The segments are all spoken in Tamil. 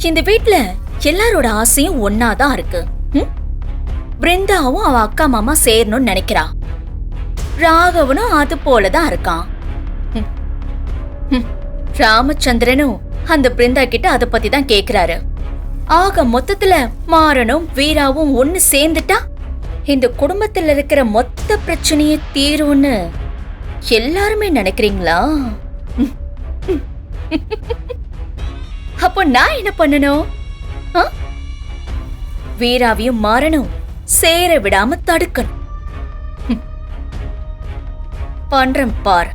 இந்த வீட்ல எல்லாரோட ஆசையும் ஒன்னாதான் இருக்கு. பிருந்தாவும் அவ அக்கா மாமா சேரணும்னு நினைக்கிறா. ராகவனும் அது போலதான் இருக்கான். ராமச்சந்திரனும் அந்த பிருந்தா கிட்ட அத பத்தி தான் கேக்குறாரு. ஆக மொத்தத்துல மாறனும் வீராவும் ஒன்னு சேர்ந்துட்டா இந்த குடும்பத்துல இருக்கிற மொத்த பிரச்சனையே தீரும்னு எல்லாருமே நினைக்கிறீங்களா? அப்போ நான் என்ன பண்ணணும்? வீராவையும் மாறனும் சேர விடாம தடுக்கணும். பண்றேன் பார்.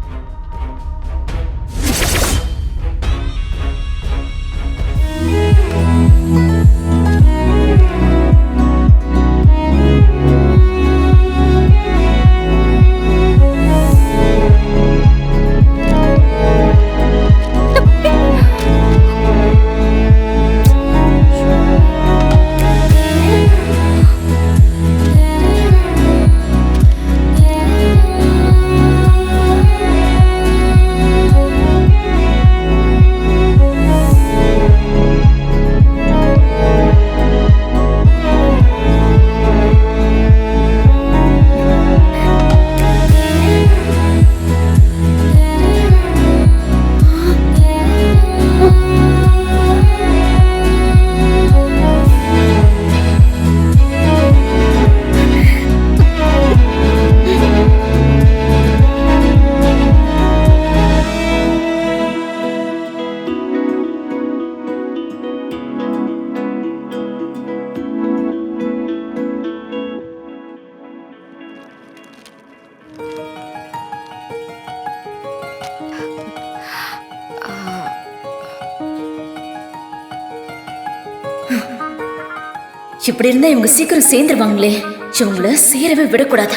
இப்படி இருந்தா இவங்க சீக்கிரம் சேர்ந்துருவாங்களே. இவங்கள சேரவே விடக்கூடாது.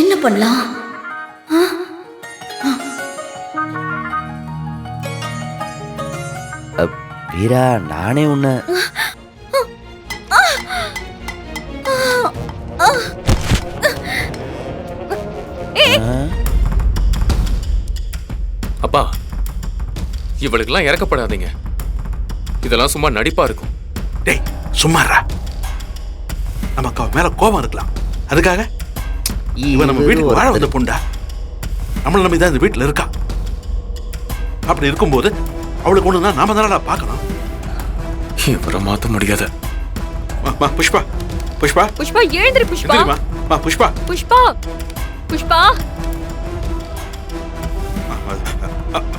என்ன பண்ணலாம்? வீரா, நானே உன்னை அப்பா, இவளுக்கெல்லாம் இறக்கப்படாதீங்க. இதெல்லாம் சும்மா நடிப்பா இருக்கும். டேய் சும்மாறா. நமக்கு அவன் மேல கோபம் இருக்கலாம். அதுக்காக இவன் நம்ம வீட்டுக்கு வாழ வந்த பொண்டா. நம்மள நம்பி தான் இந்த வீட்டுல இருக்கா. அப்படி இருக்கும்போது அவளுக்கு ஒண்ணுனா நாம தானடா பார்க்கணும். இவரை மாத்த முடியாது. புஷ்பா புஷ்பா புஷ்பா எழுந்திரு. புஷ்பா புஷ்பா புஷ்பா புஷ்பா.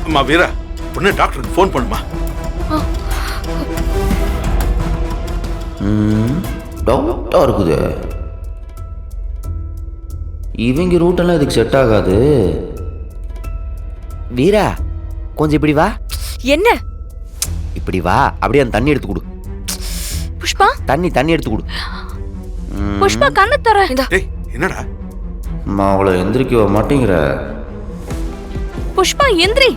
அம்மா வீரா, உடனே டாக்டருக்கு ஃபோன் பண்ணுமா. டவுட்டா இருக்குது. இவங்க ரூட்டெல்லாம் இதுக்கு செட் ஆகாது. வீரா, கொஞ்சம் இப்படி வா. என்ன? இப்படி வா. அப்படியே அந்த தண்ணி எடுத்து கொடு. புஷ்பா, தண்ணி எடுத்து கொடு. புஷ்பா கண்ணு தர. டேய் என்னடா? அவளை எந்திரிக்க மாட்டேங்கிற. புஷ்பா எந்திரி.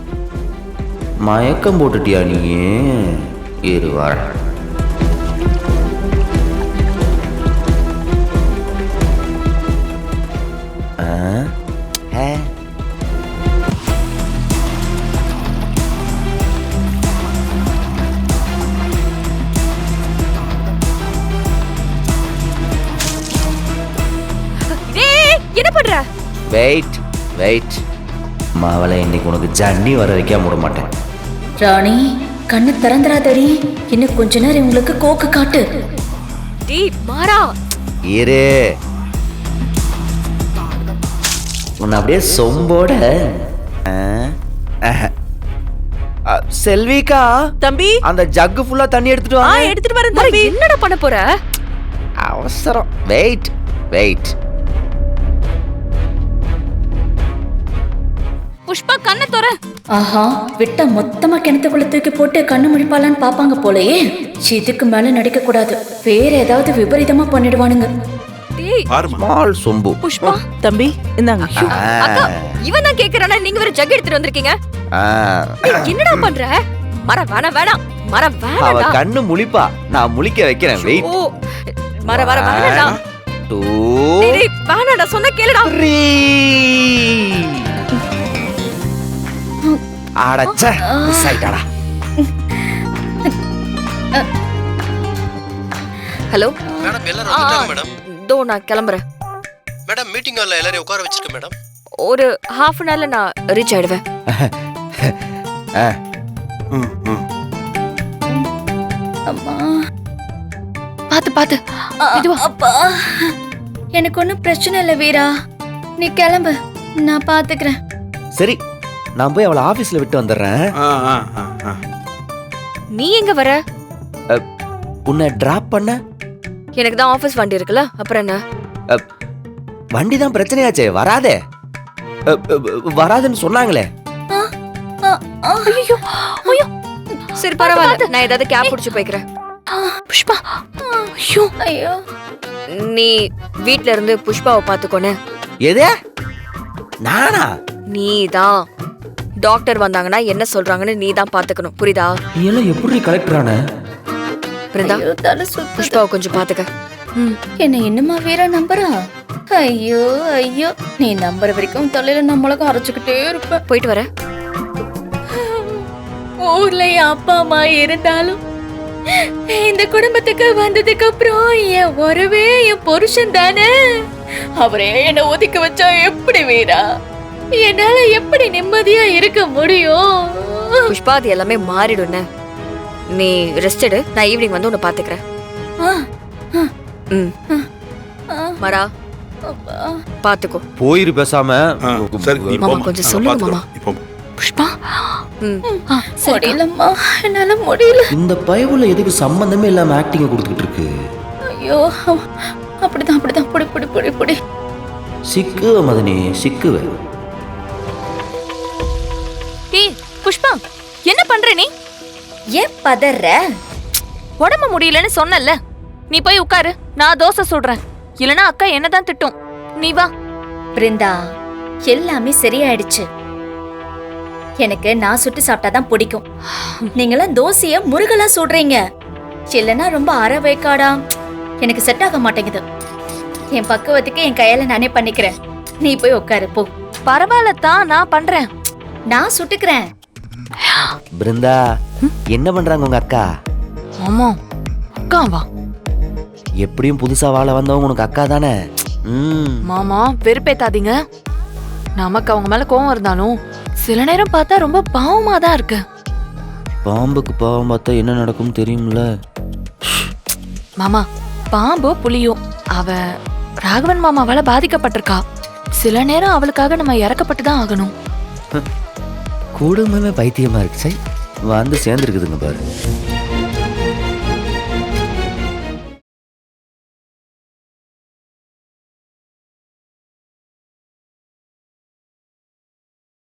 மயக்கம் போட்டுட்டியா நீ? இரு வர. என்ன பண்ற? வெயிட். மாவளை இன்னைக்கு உனக்கு ஜன்னி வர வைக்க விட மாட்டேன். ராணி, கண்ணு திறந்துராதடி. இன்னும் கொஞ்ச நேரம் உங்களுக்கு கோக்கு காட்டு. டேய் மாறா, இரு. உன்னை அப்படியே சொம்போட. செல்விக்கா, தம்பி அந்த ஜக்கு ஃபுல்லா தண்ணி எடுத்துட்டு வா. எடுத்துட்டு வரேன் தம்பி. என்னடா பண்ண போற? அவசரம். வெயிட். புஷ்பா கண்ணை தர. ஆஹா, விட்டா மொத்தமா கிணத்துக்குள்ள தூக்கி போட்டு கண்ணு முடிப்பாளான்னு பாப்பாங்க போலயே. இதுக்கு மேல நடிக்க கூடாது. வேற ஏதாவது விபரீதமா பண்ணிடுவானுங்க. டேய் ஸ்மால் சொம்பு. புஷ்பா தம்பி இந்தாங்க. அக்கா, இவன் தான் கேக்குறானா? நீங்க வேற ஜக் எடுத்துட்டு வந்திருக்கீங்க. என்னடா பண்ற? மர வேணாம். அவ கண்ணு முழிப்பா, நான் முழிக்க வைக்கிறேன். வெயிட். மர வேணாம். 2 டேய் வேணாடா, சொன்னா கேளுடா. 3. அடச்சே, மிஸ் ஆயிட்டாடா. ஹலோ மேடம் எல்லாரும் வந்துட்டாங்க மேடம். தோ நான் கிளம்புறேன். மேடம் மீட்டிங் ஹால்ல எல்லாரையும் உட்கார வச்சிருக்கேன் மேடம். ஒரு ஹாஃப் அன் ஹவர்ல நான் ரீச் ஆயிடுவேன். ம், ம். அம்மா பாத்து பாத்து. அப்பா எனக்கு ஒன்றும் பிரச்சனை இல்லை வீரா, நீ கிளம்பு, நான் பாத்துக்கிறேன். சரி, நான் போய் அவளை ஆபீஸ்ல விட்டு வந்துடுறேன். ஆ, ஆ, ஆ, ஆ. நீ எங்க வர? உன்னை டிராப் பண்ண எனக்கு தான் ஆபீஸ் வண்டி இருக்குல்ல, அப்புறம் என்ன? வண்டி தான் பிரச்சனையாச்சே, வராதே. வராதுன்னு சொன்னாங்களே. ஐயோ ஐயோ. சரி பரவாயில்ல, நான் ஏதாவது கேப் பிடிச்சு போய்க்கிறேன். புஷ்பா ஐயோ ஐயோ, நீ வீட்ல இருந்து புஷ்பாவை பாத்துக்கோனே. எது? நானா? நீ தான் டாக்டர் வந்தாங்கன்னா என்ன சொல்றாங்கன்னு நீ தான் பாத்துக்கணும், புரியுதா? நீ எல்லாம் எப்படி கலெக்டரான? பிருந்தா ஐயோ, தலை சுத்துது. புஷ்பாவை கொஞ்சம் பாத்துக்க. என்ன இன்னுமா வீரா நம்புறா? ஐயோ ஐயோ, நீ நம்புற வரைக்கும் தொலைல நம்மளுக்கும் அரைச்சுக்கிட்டே இருப்ப. போயிட்டு வர. ஊர்ல என் அப்பா அம்மா இருந்தாலும் இந்த குடும்பத்துக்கு வந்ததுக்கு அப்புறம் என் உறவே என் புருஷன் தானே. அவரே என்ன ஒதுக்க வச்சா எப்படி வீரா? என்னால எப்படி நிம்மதியா இருக்க முடியும்? புஷ்பா அது எல்லாமே மாறிடும்னு. நீ ரெஸ்ட் எடு, நான் ஈவினிங் வந்து உன்னை பாத்துக்கிறேன். ஆ, ஆ, ம் ஆ, மரா அப்பா. பாத்துக்கோ. போயிரு பேசாம. ஆ, சரி, நீ மாமா, போம்மா. கொஞ்சம் நாங்க சொல்லுங்க, பார்த்துக்கிறோம். மாமா. நீ போம்மா. புஷ்பா ம் முடியலம்மா, என்னால முடியல. இந்த பயவுல எதுக்கு சம்பந்தமே இல்லாம ஆக்டிங் கொடுத்துக்கிட்டு இருக்கு? ஐயோ, அப்படிதான் அப்படிதான், புடி புடி புடி புடி. சிக்குவ மதனி, சிக்குவ. ஏய் புஷ்பா, என்ன பண்ற நீ? ஏன் பதற? உடம்பு முடியலன்னு சொன்னல, நீ போய் உட்காரு, நான் தோசை சுடுறேன். இல்லனா அக்கா என்னதான் திட்டும். நீ வா. பிருந்தா, எல்லாமே சரியாயிடுச்சு. எனக்கு நான் சுட்டு சாப்பிட்டாதான் பிடிக்கும். நீங்களாம் தோசைய முருகலா சுடுறீங்க, இல்லைன்னா ரொம்ப அரை வேக்காடா. எனக்கு செட் ஆக மாட்டேங்குது. என் பக்குவத்துக்கு என் கையால நானே பண்ணிக்கிறேன். நீ போய் உட்காரு போ. பரவாயில்ல தான், நான் பண்றேன். நான் சுட்டுக்கிறேன். பிருந்தா, என்ன பண்றாங்க உங்க அக்கா? ஆமா அக்கா வா. எப்படியும் புதுசா வாழ வந்தவங்க உனக்கு அக்கா தானே? மாமா வெறுப்பேத்தாதீங்க. நமக்கு அவங்க மேல கோவம் இருந்தாலும் சில நேரம் பார்த்தா ரொம்ப பாவமா தான் இருக்கு. பாம்புக்கு பாவம் பார்த்தா என்ன நடக்கும் தெரியும்ல. மாமா, பாம்போ புலியோ அவ ராகவன் மாமாவால பாதிக்கப்பட்டிருக்கா. சில நேரம் அவளுக்காக நம்ம இறக்கப்பட்டு தான் ஆகணும். குடும்பமே பைத்தியமா இருக்கு. சரி, வந்து சேர்ந்துருக்குதுங்க பாரு.